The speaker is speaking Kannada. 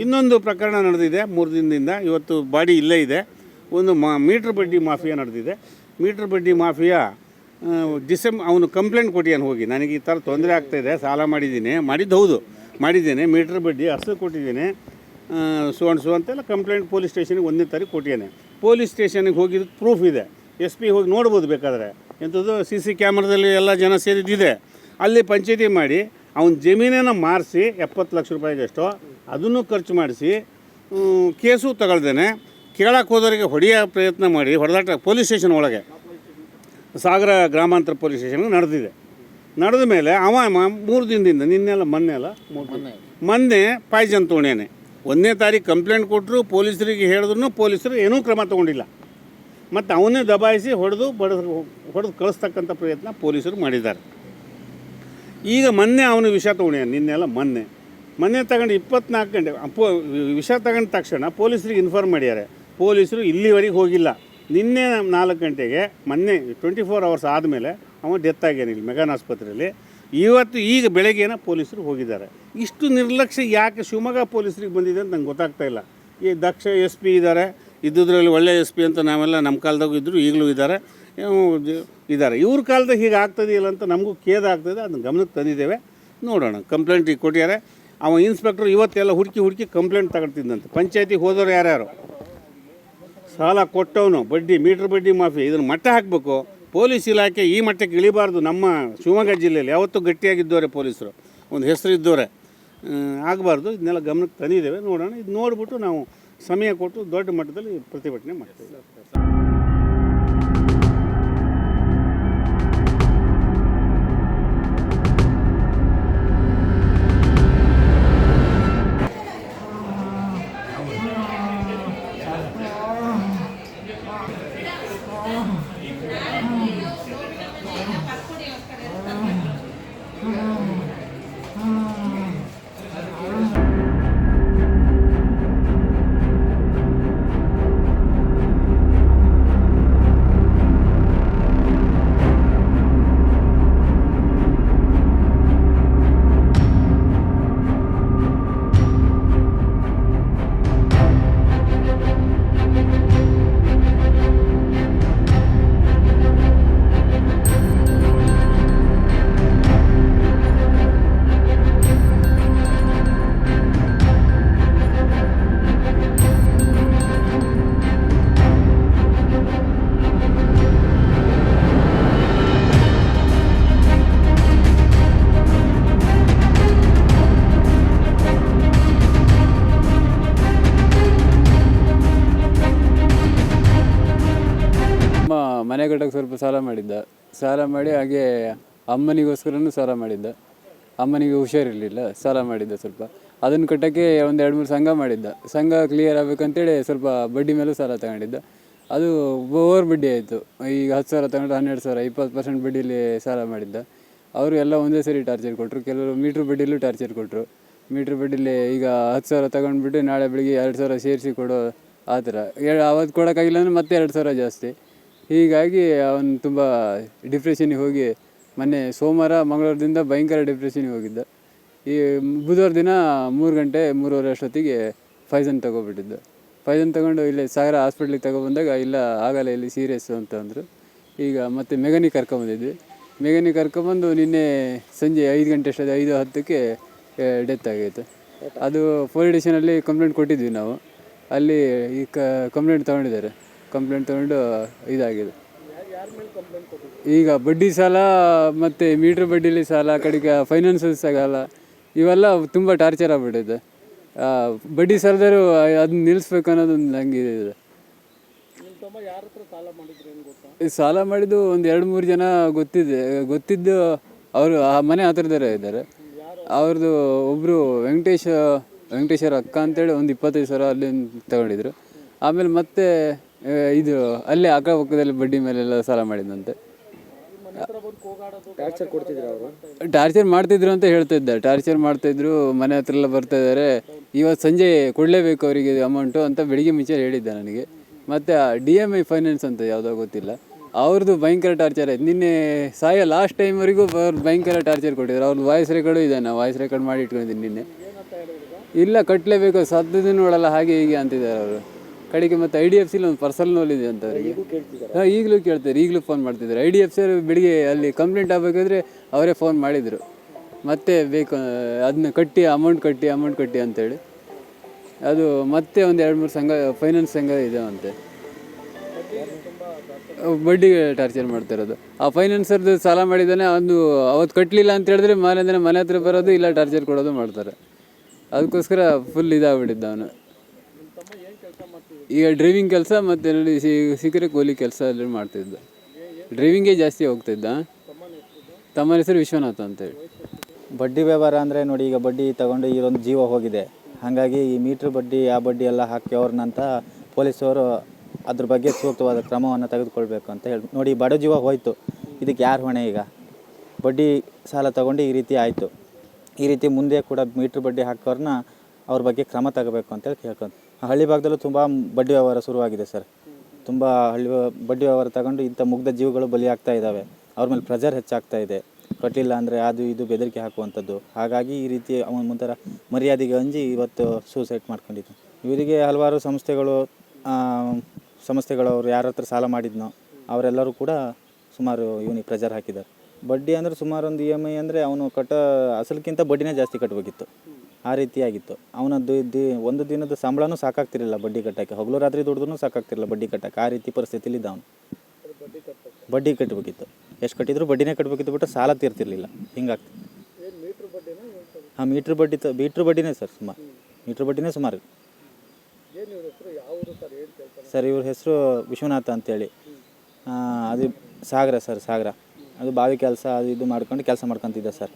ಇನ್ನೊಂದು ಪ್ರಕರಣ ನಡೆದಿದೆ 3 ದಿನದಿಂದ. ಇವತ್ತು ಬಾಡಿ ಇಲ್ಲೇ ಇದೆ. ಒಂದು ಮೀಟ್ರ್ ಬಡ್ಡಿ ಮಾಫಿಯಾ ನಡೆದಿದೆ. ಮೀಟ್ರ್ ಬಡ್ಡಿ ಮಾಫಿಯಾ ಅವನು ಕಂಪ್ಲೇಂಟ್ ಕೊಟ್ಟಿಯಾನು ಹೋಗಿ, ನನಗೆ ಈ ಥರ ತೊಂದರೆ ಆಗ್ತಾಯಿದೆ, ಸಾಲ ಮಾಡಿದ್ದೇನೆ, ಮೀಟ್ರ್ ಬಡ್ಡಿ ಅಷ್ಟು ಕೊಟ್ಟಿದ್ದೇನೆ, ಸೊ ಅಂತೆಲ್ಲ ಕಂಪ್ಲೇಂಟ್ ಪೊಲೀಸ್ ಸ್ಟೇಷನಿಗೆ 1ನೇ ತಾರೀಕು ಕೊಟ್ಟಿದ್ದಾನೆ. ಪೊಲೀಸ್ ಸ್ಟೇಷನಿಗೆ ಹೋಗಿದ್ದು ಪ್ರೂಫ್ ಇದೆ. SP ಹೋಗಿ ನೋಡ್ಬೋದು ಬೇಕಾದರೆ, ಎಂಥದ್ದು CC ಕ್ಯಾಮ್ರಾದಲ್ಲಿ ಎಲ್ಲ ಜನ ಸೇರಿದ್ದಿದೆ. ಅಲ್ಲಿ ಪಂಚಾಯತಿ ಮಾಡಿ ಅವನ ಜಮೀನನ್ನು ಮಾರಿಸಿ 70 ಲಕ್ಷ ರೂಪಾಯಿಗಷ್ಟು ಅದನ್ನು ಖರ್ಚು ಮಾಡಿಸಿ ಕೇಸು ತಗೊಳ್ದೇನೆ ಕೇಳಕ್ಕೆ ಹೋದವರಿಗೆ ಹೊಡೆಯೋ ಪ್ರಯತ್ನ ಮಾಡಿ ಹೊಡೆದಾಟ ಪೊಲೀಸ್ ಸ್ಟೇಷನ್ ಒಳಗೆ, ಸಾಗರ ಗ್ರಾಮಾಂತರ ಪೊಲೀಸ್ ಸ್ಟೇಷನ್ಗೆ ನಡೆದ ಮೇಲೆ ಅವ 3 ದಿನದಿಂದ ಮೊನ್ನೆ ಪಾಯ್ಜನ್ ತೊಗೊಂಡೇನೆ. 1ನೇ ತಾರೀಕು ಕಂಪ್ಲೇಂಟ್ ಕೊಟ್ಟರು, ಪೊಲೀಸರಿಗೆ ಹೇಳಿದ್ರು, ಪೊಲೀಸರು ಏನೂ ಕ್ರಮ ತೊಗೊಂಡಿಲ್ಲ. ಮತ್ತು ಅವನ್ನೇ ದಬಾಯಿಸಿ ಹೊಡೆದು ಕಳಿಸ್ತಕ್ಕಂಥ ಪ್ರಯತ್ನ ಪೊಲೀಸರು ಮಾಡಿದ್ದಾರೆ. ಈಗ ಮೊನ್ನೆ ಅವನು ವಿಷ ತೊಗೊಂಡ್ಯಾನ, ಮೊನ್ನೆ ತಗೊಂಡು 24 ಗಂಟೆ ವಿಷ ತಗೊಂಡ ತಕ್ಷಣ ಪೊಲೀಸರಿಗೆ ಇನ್ಫಾರ್ಮ್ ಮಾಡ್ಯಾರೆ. ಪೊಲೀಸರು ಇಲ್ಲಿವರೆಗೆ ಹೋಗಿಲ್ಲ. ನಿನ್ನೆ 4 ಗಂಟೆಗೆ ಮೊನ್ನೆ 24 ಅವರ್ಸ್ ಆದಮೇಲೆ ಅವ ಡೆತ್ ಆಗ್ಯಾನ ಇಲ್ಲಿ ಮೆಗಾನ್ ಆಸ್ಪತ್ರೆಯಲ್ಲಿ. ಈಗ ಬೆಳಗ್ಗೆನ ಪೊಲೀಸರು ಹೋಗಿದ್ದಾರೆ. ಇಷ್ಟು ನಿರ್ಲಕ್ಷ್ಯ ಯಾಕೆ ಶಿವಮೊಗ್ಗ ಪೊಲೀಸರಿಗೆ ಬಂದಿದೆ ಅಂತ ನಂಗೆ ಗೊತ್ತಾಗ್ತಾ ಇಲ್ಲ. ಈ ದಕ್ಷ SP ಇದ್ದಾರೆ, ಇದ್ದುದ್ರಲ್ಲಿ ಒಳ್ಳೆ SP ಅಂತ ನಾವೆಲ್ಲ ನಮ್ಮ ಕಾಲದಾಗೂ ಇದ್ದರು, ಈಗಲೂ ಇದ್ದಾರೆ. ಇವ್ರ ಕಾಲದಾಗ ಹೀಗೆ ಆಗ್ತದೆಯಲ್ಲ ಅಂತ ನಮಗೂ ಖೇದ ಆಗ್ತದೆ. ಅದನ್ನ ಗಮನಕ್ಕೆ ತಂದಿದ್ದೇವೆ. ನೋಡೋಣ. ಕಂಪ್ಲೇಂಟ್ ಈಗ ಕೊಟ್ಟಿದ್ದಾರೆ. ಅವ ಇನ್ಸ್ಪೆಕ್ಟರ್ ಇವತ್ತೆಲ್ಲ ಹುಡುಕಿ ಕಂಪ್ಲೇಂಟ್ ತಗೊಳ್ತಿದ್ದಂತೆ. ಪಂಚಾಯತಿಗೆ ಹೋದವರು ಯಾರ್ಯಾರು ಸಾಲ ಕೊಟ್ಟವನು ಮೀಟ್ರ್ ಬಡ್ಡಿ ಮಾಫಿ, ಇದನ್ನು ಮಟ್ಟ ಹಾಕಬೇಕು. ಪೊಲೀಸ್ ಇಲಾಖೆ ಈ ಮಟ್ಟಕ್ಕೆ ಇಳಿಬಾರ್ದು. ನಮ್ಮ ಶಿವಮೊಗ್ಗ ಜಿಲ್ಲೆಯಲ್ಲಿ ಯಾವತ್ತೂ ಗಟ್ಟಿಯಾಗಿದ್ದವರೆ ಪೊಲೀಸರು, ಒಂದು ಹೆಸರು ಇದ್ದವರೆ, ಆಗಬಾರ್ದು. ಇದನ್ನೆಲ್ಲ ಗಮನಕ್ಕೆ ತಂದಿದ್ದೇವೆ. ನೋಡೋಣ. ಇದು ನೋಡಿಬಿಟ್ಟು ನಾವು ಸಮಯ ಕೊಟ್ಟು ದೊಡ್ಡ ಮಟ್ಟದಲ್ಲಿ ಪ್ರತಿಭಟನೆ ಮಾಡ್ತೇವೆ. ಮನೆ ಕಟ್ಟಕ್ಕೆ ಸ್ವಲ್ಪ ಸಾಲ ಮಾಡಿ ಹಾಗೆ ಅಮ್ಮನಿಗೋಸ್ಕರನೂ ಸಾಲ ಮಾಡಿದ್ದ. ಅಮ್ಮನಿಗೆ ಹುಷಾರಿರಲಿಲ್ಲ, ಸಾಲ ಮಾಡಿದ್ದ ಸ್ವಲ್ಪ. ಅದನ್ನು ಕಟ್ಟೋಕ್ಕೆ 1-2-3 ಸಂಘ ಕ್ಲಿಯರ್ ಆಗಬೇಕಂತೇಳಿ ಸ್ವಲ್ಪ ಬಡ್ಡಿ ಮೇಲೂ ಸಾಲ ತಗೊಂಡಿದ್ದ. ಅದು ಓವರ್ ಬಡ್ಡಿ ಆಯಿತು. ಈಗ 10,000 ತಗೊಂಡು 12,000 20% ಬಡ್ಡಿಲಿ ಸಾಲ ಮಾಡಿದ್ದ. ಅವರು ಎಲ್ಲ ಒಂದೇ ಸರಿ ಟಾರ್ಚರ್ ಕೊಟ್ಟರು. ಕೆಲವರು ಮೀಟ್ರ್ ಬಡ್ಡಿಲೂ ಟಾರ್ಚರ್ ಕೊಟ್ಟರು. ಮೀಟ್ರ್ ಬಡ್ಡಿಲಿ ಈಗ 10,000 ತಗೊಂಡ್ಬಿಟ್ಟು ನಾಳೆ ಬೆಳಿಗ್ಗೆ 2,000 ಸೇರಿಸಿ ಕೊಡೋ ಆ ಥರ. ಅವತ್ತು ಕೊಡೋಕ್ಕಾಗಿಲ್ಲ ಅಂದರೆ ಮತ್ತೆ 2,000 ಜಾಸ್ತಿ. ಹೀಗಾಗಿ ಅವನು ತುಂಬ ಡಿಪ್ರೆಷನಿಗೆ ಹೋಗಿ ಮೊನ್ನೆ ಸೋಮವಾರ ಮಂಗಳವಾರದಿಂದ ಭಯಂಕರ ಡಿಪ್ರೆಷನಿಗೆ ಹೋಗಿದ್ದ. ಈ ಬುಧವಾರ ದಿನ 3:30 ಅಷ್ಟೊತ್ತಿಗೆ ಫೈಜನ್ ತಗೊಬಿಟ್ಟಿದ್ದ. ಫೈಜನ್ ತಗೊಂಡು ಇಲ್ಲಿ ಸಾಗರ ಹಾಸ್ಪಿಟ್ಲಿಗೆ ತಗೊಬಂದಾಗ ಇಲ್ಲ ಆಗಲ್ಲ, ಇಲ್ಲಿ ಸೀರಿಯಸ್ಸು ಅಂತ ಅಂದರು. ಈಗ ಮತ್ತೆ ಮೆಗಾನಿಗೆ ಕರ್ಕೊಂಬಂದಿದ್ವಿ. ಮೆಗಾನಿಗೆ ಕರ್ಕೊಂಬಂದು ನಿನ್ನೆ ಸಂಜೆ 5 ಗಂಟೆ ಅಷ್ಟೊತ್ತಿಗೆ 5:10ಕ್ಕೆ ಡೆತ್ ಆಗೈತೆ. ಅದು ಪೊಲೀಸ್ ಸ್ಟೇಷನಲ್ಲಿ ಕಂಪ್ಲೇಂಟ್ ಕೊಟ್ಟಿದ್ವಿ ನಾವು. ಅಲ್ಲಿ ಈ ಕಂಪ್ಲೇಂಟ್ ತೊಗೊಂಡಿದ್ದಾರೆ. ಕಂಪ್ಲೇಂಟ್ ತೊಗೊಂಡು ಇದಾಗಿದೆ. ಈಗ ಬಡ್ಡಿ ಸಾಲ ಮತ್ತು ಮೀಟ್ರ್ ಬಡ್ಡಿಲಿ ಸಾಲ, ಕಡೆಗೆ ಫೈನಾನ್ಸಲ್ಲಿ ಸಾಲ, ಇವೆಲ್ಲ ತುಂಬ ಟಾರ್ಚರ್ ಆಗ್ಬಿಟ್ಟಿದೆ. ಬಡ್ಡಿ ಸಾಲದರು ಅದನ್ನ ನಿಲ್ಲಿಸ್ಬೇಕು ಅನ್ನೋದೊಂದು ನಂಗೆ ಇದೆ. ಸಾಲ ಮಾಡಿದ್ದು 1-2-3 ಜನ ಗೊತ್ತಿದ್ದು ಅವರು ಆ ಮನೆ ಹತ್ರದವರೇ ಇದ್ದಾರೆ. ಅವ್ರದ್ದು ಒಬ್ಬರು ವೆಂಕಟೇಶ್ವರ ಅಕ್ಕ ಅಂತೇಳಿ ಒಂದು 25,000 ಅಲ್ಲಿ ತಗೊಂಡಿದ್ರು. ಆಮೇಲೆ ಮತ್ತೆ ಇದು ಅಲ್ಲೇ ಅಕ್ಕಪಕ್ಕದಲ್ಲಿ ಬಡ್ಡಿ ಮೇಲೆಲ್ಲ ಸಾಲ ಮಾಡಿದಂತೆ. ಟಾರ್ಚರ್ ಮಾಡ್ತಿದ್ರು ಅಂತ ಹೇಳ್ತಿದ್ದೆ. ಟಾರ್ಚರ್ ಮಾಡ್ತಾಯಿದ್ರು, ಮನೆ ಹತ್ರ ಎಲ್ಲ ಬರ್ತಾಯಿದ್ದಾರೆ, ಇವತ್ತು ಸಂಜೆ ಕೊಡಲೇಬೇಕು ಅವರಿಗೆ ಅಮೌಂಟು ಅಂತ ಬೆಳಿಗ್ಗೆ ಮುಂಚೆ ಹೇಳಿದ್ದೆ ನನಗೆ. ಮತ್ತು DMI ಫೈನಾನ್ಸ್ ಅಂತ ಯಾವುದೋ ಗೊತ್ತಿಲ್ಲ, ಅವ್ರದ್ದು ಭಯಂಕರ ಟಾರ್ಚರ್ ಆಯ್ತು. ನಿನ್ನೆ ಲಾಸ್ಟ್ ಟೈಮ್ವರೆಗೂ ಭಯಂಕರ ಟಾರ್ಚರ್ ಕೊಟ್ಟಿದ್ರು. ಅವ್ರದ್ದು ವಾಯ್ಸ್ ರೆಕಾರ್ಡು ಇದೆ, ನಾನು ವಾಯ್ಸ್ ರೆಕಾರ್ಡ್ ಮಾಡಿ ಇಟ್ಕೊಂಡಿದ್ದೀನಿ. ನಿನ್ನೆ ಇಲ್ಲ ಕಟ್ಟಲೇಬೇಕು, 10 ದಿನಗಳಲ್ಲ ಹಾಗೆ ಹೀಗೆ ಅಂತಿದ್ದಾರೆ ಅವರು. ಕಡೆಗೆ ಮತ್ತು IDFCಲಿ ಒಂದು ಪರ್ಸನಲ್ ಲೋನ್ ಇದೆ ಅಂತ ಅವರಿಗೆ. ಹಾಂ, ಈಗಲೂ ಕೇಳ್ತಾರೆ, ಈಗಲೂ ಫೋನ್ ಮಾಡ್ತಿದ್ದಾರೆ. IDFC ಅವರು ಬೆಳಿಗ್ಗೆ ಅಲ್ಲಿ ಕಂಪ್ಲೇಂಟ್ ಆಗಬೇಕಾದ್ರೆ ಅವರೇ ಫೋನ್ ಮಾಡಿದರು, ಮತ್ತೆ ಬೇಕು ಅದನ್ನ ಅಮೌಂಟ್ ಕಟ್ಟಿ ಅಂತೇಳಿ. ಅದು ಮತ್ತೆ ಒಂದು 2-3 ಸಂಘ, ಫೈನಾನ್ಸ್ ಸಂಘ ಇದಾವಂತೆ, ಬಡ್ಡಿಗೆ ಟಾರ್ಚರ್ ಮಾಡ್ತಿರೋದು. ಆ ಫೈನಾನ್ಸರ್ದು ಸಾಲ ಮಾಡಿದ್ದಾನೆ, ಅದು ಅವತ್ತು ಕಟ್ಟಲಿಲ್ಲ ಅಂತ ಹೇಳಿದ್ರೆ ಮಾರನೇ ಮನೆ ಹತ್ರ ಬರೋದು, ಇಲ್ಲ ಟಾರ್ಚರ್ ಕೊಡೋದು ಮಾಡ್ತಾರೆ. ಅದಕ್ಕೋಸ್ಕರ ಫುಲ್ ಇದಾಗ್ಬಿಟ್ಟಿದ್ದ ಅವನು. ಈಗ ಡ್ರೈವಿಂಗ್ ಕೆಲಸ ಮತ್ತು ನೋಡಿ ಸಿಕ್ಕರೆ ಕೂಲಿ ಕೆಲಸ ಎಲ್ಲ ಮಾಡ್ತಿದ್ದ. ಡ್ರೈವಿಂಗೇ ಜಾಸ್ತಿ ಹೋಗ್ತಿದ್ದ. ತಮ್ಮನ ಹೆಸರು ವಿಶ್ವನಾಥ್ ಅಂತೇಳಿ. ಬಡ್ಡಿ ವ್ಯವಹಾರ ಅಂದರೆ ನೋಡಿ, ಈಗ ಬಡ್ಡಿ ತಗೊಂಡು ಇದೊಂದು ಜೀವ ಹೋಗಿದೆ. ಹಾಗಾಗಿ ಈ ಮೀಟ್ರ್ ಬಡ್ಡಿ ಆ ಬಡ್ಡಿ ಎಲ್ಲ ಹಾಕಿ ಅವ್ರನ್ನಂತ ಪೊಲೀಸವರು ಅದ್ರ ಬಗ್ಗೆ ಸೂಕ್ತವಾದ ಕ್ರಮವನ್ನು ತೆಗೆದುಕೊಳ್ಬೇಕು ಅಂತ ಹೇಳಿ. ನೋಡಿ, ಬಡ ಜೀವ ಹೋಯಿತು, ಇದಕ್ಕೆ ಯಾರು ಹೊಣೆ? ಈಗ ಬಡ್ಡಿ ಸಾಲ ತಗೊಂಡು ಈ ರೀತಿ ಆಯಿತು. ಈ ರೀತಿ ಮುಂದೆ ಕೂಡ ಮೀಟ್ರ್ ಬಡ್ಡಿ ಹಾಕೋರನ್ನ ಅವ್ರ ಬಗ್ಗೆ ಕ್ರಮ ತಗೋಬೇಕು ಅಂತೇಳಿ ಕೇಳ್ಕೊಂಡು. ಹಳ್ಳಿ ಭಾಗದಲ್ಲೂ ತುಂಬ ಬಡ್ಡಿ ವ್ಯವಹಾರ ಶುರುವಾಗಿದೆ ಸರ್. ತುಂಬ ಬಡ್ಡಿ ವ್ಯವಹಾರ ತಗೊಂಡು ಇಂಥ ಮುಗ್ಧ ಜೀವಗಳು ಬಲಿಯಾಗ್ತಾ ಇದ್ದಾವೆ. ಅವ್ರ ಮೇಲೆ ಪ್ರೆಜರ್ ಹೆಚ್ಚಾಗ್ತಾ ಇದೆ. ಕಟ್ಟಲಿಲ್ಲ ಅಂದರೆ ಅದು ಇದು ಬೆದರಿಕೆ ಹಾಕುವಂಥದ್ದು. ಹಾಗಾಗಿ ಈ ರೀತಿ ಅವನ ಮುಂತರ ಮರ್ಯಾದೆಗೆ ಅಂಜಿ ಇವತ್ತು ಸೂಸೈಡ್ ಮಾಡ್ಕೊಂಡಿದ್ದು. ಇವರಿಗೆ ಹಲವಾರು ಸಂಸ್ಥೆಗಳು ಅವ್ರು ಯಾರ ಹತ್ರ ಸಾಲ ಮಾಡಿದ್ನೋ ಅವರೆಲ್ಲರೂ ಕೂಡ ಸುಮಾರು ಇವನಿಗೆ ಪ್ರೆಜರ್ ಹಾಕಿದ್ದಾರೆ. ಬಡ್ಡಿ ಅಂದರೆ ಸುಮಾರು ಒಂದು EMI ಅಂದರೆ ಅವನು ಅಸಲಕ್ಕಿಂತ ಬಡ್ಡಿನೇ ಜಾಸ್ತಿ ಕಟ್ಟಬೇಕಿತ್ತು. ಆ ರೀತಿಯಾಗಿತ್ತು. ಅವನದ್ದು ಒಂದು ದಿನದ ಸಂಬಳನೂ ಸಾಕಾಗ್ತಿರಲಿಲ್ಲ ಬಡ್ಡಿ ಕಟ್ಟೋಕ್ಕೆ. ಹಗಲು ರಾತ್ರಿ ದುಡಿದ್ರೂ ಸಾಕಾಗ್ತಿರಲಿಲ್ಲ ಬಡ್ಡಿ ಕಟ್ಟೋಕ್ಕೆ. ಆ ರೀತಿ ಪರಿಸ್ಥಿತಿಲಿದ್ದ ಅವನು. ಬಡ್ಡಿ ಕಟ್ಟಬೇಕಿತ್ತು, ಎಷ್ಟು ಕಟ್ಟಿದ್ರು ಬಡ್ಡಿನೇ ಕಟ್ಟಬೇಕಿತ್ತು, ಬಿಟ್ಟು ಸಾಲ ತೀರ್ತಿರ್ಲಿಲ್ಲ. ಹಿಂಗಾಗ್ತದೆ. ಹಾಂ, ಮೀಟ್ರ್ ಬಡ್ಡಿನೇ ಸರ್. ಮೀಟ್ರ್ ಬಡ್ಡಿನೇ ಸುಮಾರು. ಸರ್ ಇವ್ರ ಹೆಸರು ವಿಶ್ವನಾಥ ಅಂತೇಳಿ. ಅದು ಸಾಗರ. ಅದು ಬಾವಿ ಕೆಲಸ ಅದು ಇದು ಮಾಡ್ಕೊಂಡು ಕೆಲಸ ಮಾಡ್ಕೊತಿದ್ದೆ ಸರ್.